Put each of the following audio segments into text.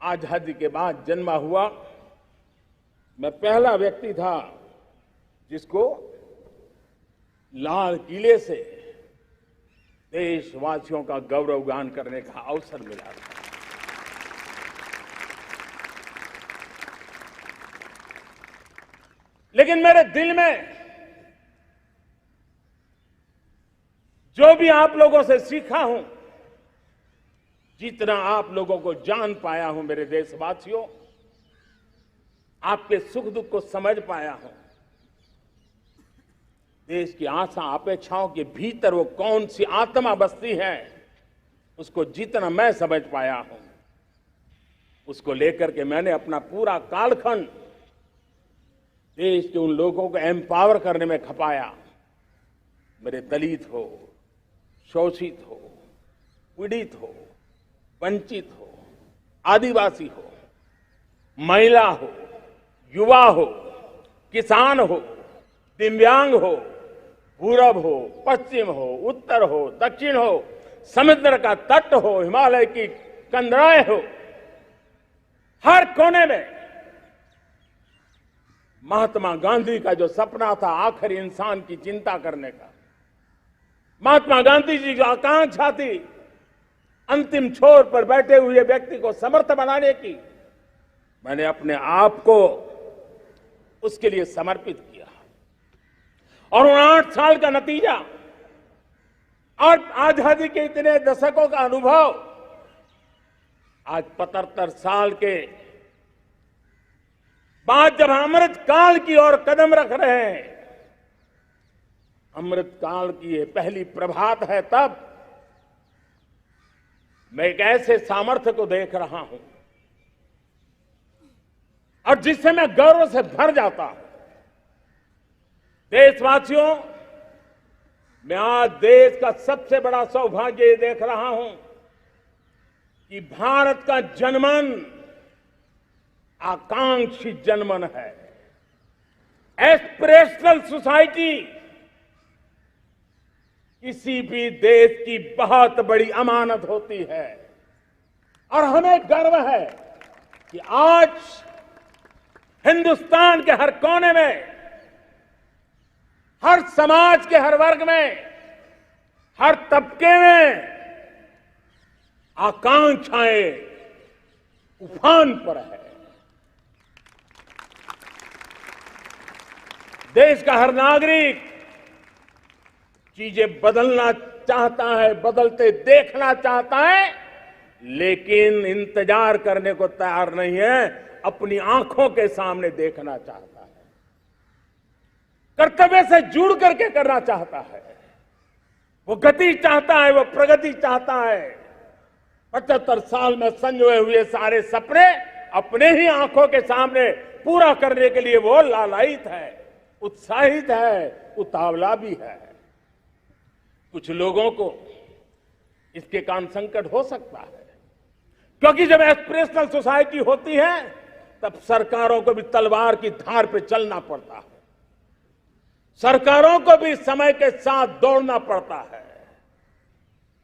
आजादी के बाद जन्मा हुआ मैं पहला व्यक्ति था जिसको लाल किले से देशवासियों का गौरवगान करने का अवसर मिला था। लेकिन मेरे दिल में जो भी आप लोगों से सीखा हूं, जितना आप लोगों को जान पाया हूं मेरे देशवासियों, आपके सुख दुख को समझ पाया हूं, देश की आशा अपेक्षाओं के भीतर वो कौन सी आत्मा बसती है उसको जितना मैं समझ पाया हूं, उसको लेकर के मैंने अपना पूरा कालखंड देश के उन लोगों को एम्पावर करने में खपाया। मेरे दलित हो, शोषित हो, पीड़ित हो, वंचित हो, आदिवासी हो, महिला हो, युवा हो, किसान हो, दिव्यांग हो, पूरब हो, पश्चिम हो, उत्तर हो, दक्षिण हो, समुद्र का तट हो, हिमालय की कंदराएं हो, हर कोने में महात्मा गांधी का जो सपना था आखिर इंसान की चिंता करने का, महात्मा गांधी जी जो आकांक्षा थी अंतिम छोर पर बैठे हुए व्यक्ति को समर्थ बनाने की, मैंने अपने आप को उसके लिए समर्पित किया। और उन 8 साल का नतीजा और आजादी के इतने दशकों का अनुभव आज 75 साल के बाद जब अमृत काल की ओर कदम रख रहे हैं, अमृत काल की ये पहली प्रभात है, तब मैं एक ऐसे सामर्थ्य को देख रहा हूं और जिससे मैं गर्व से भर जाता हूं। देशवासियों, मैं आज देश का सबसे बड़ा सौभाग्य ये देख रहा हूं कि भारत का जनमन आकांक्षी जनमन है। एस्पिरेशनल सोसाइटी किसी भी देश की बहुत बड़ी अमानत होती है और हमें गर्व है कि आज हिंदुस्तान के हर कोने में, हर समाज के हर वर्ग में, हर तबके में आकांक्षाएं उफान पर है। देश का हर नागरिक चीजें बदलना चाहता है, बदलते देखना चाहता है, लेकिन इंतजार करने को तैयार नहीं है, अपनी आंखों के सामने देखना चाहता है, कर्तव्य से जुड़ करके करना चाहता है, वो गति चाहता है, वो प्रगति चाहता है। 75 साल में संजोए हुए सारे सपने अपने ही आंखों के सामने पूरा करने के लिए वो लालायित है, उत्साहित है, उतावला भी है। कुछ लोगों को इसके कारण संकट हो सकता है, क्योंकि जब एस्पिरेशनल सोसाइटी होती है तब सरकारों को भी तलवार की धार पे चलना पड़ता है, सरकारों को भी समय के साथ दौड़ना पड़ता है।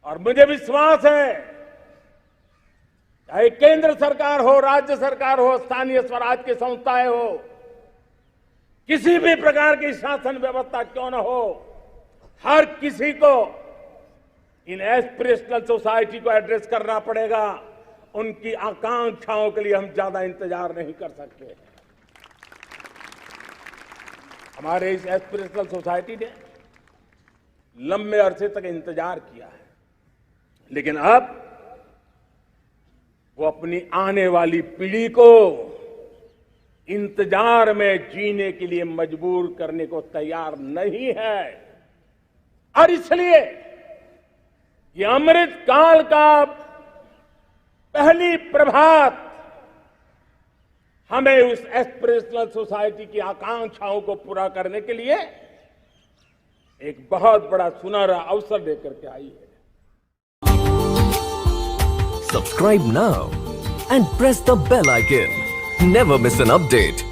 और मुझे विश्वास है, चाहे केंद्र सरकार हो, राज्य सरकार हो, स्थानीय स्वराज की संस्थाएं हो, किसी भी प्रकार की शासन व्यवस्था क्यों न हो, हर किसी को इन एस्पिरेशनल सोसाइटी को एड्रेस करना पड़ेगा। उनकी आकांक्षाओं के लिए हम ज्यादा इंतजार नहीं कर सकते। हमारे इस एस्पिरेशनल सोसाइटी ने लंबे अरसे तक इंतजार किया है, लेकिन अब वो अपनी आने वाली पीढ़ी को इंतजार में जीने के लिए मजबूर करने को तैयार नहीं है। और इसलिए ये अमृत काल का पहली प्रभात हमें उस एस्पिरेशनल सोसाइटी की आकांक्षाओं को पूरा करने के लिए एक बहुत बड़ा सुनहरा अवसर देकर के आई है। Subscribe now and press the bell icon. Never miss an update.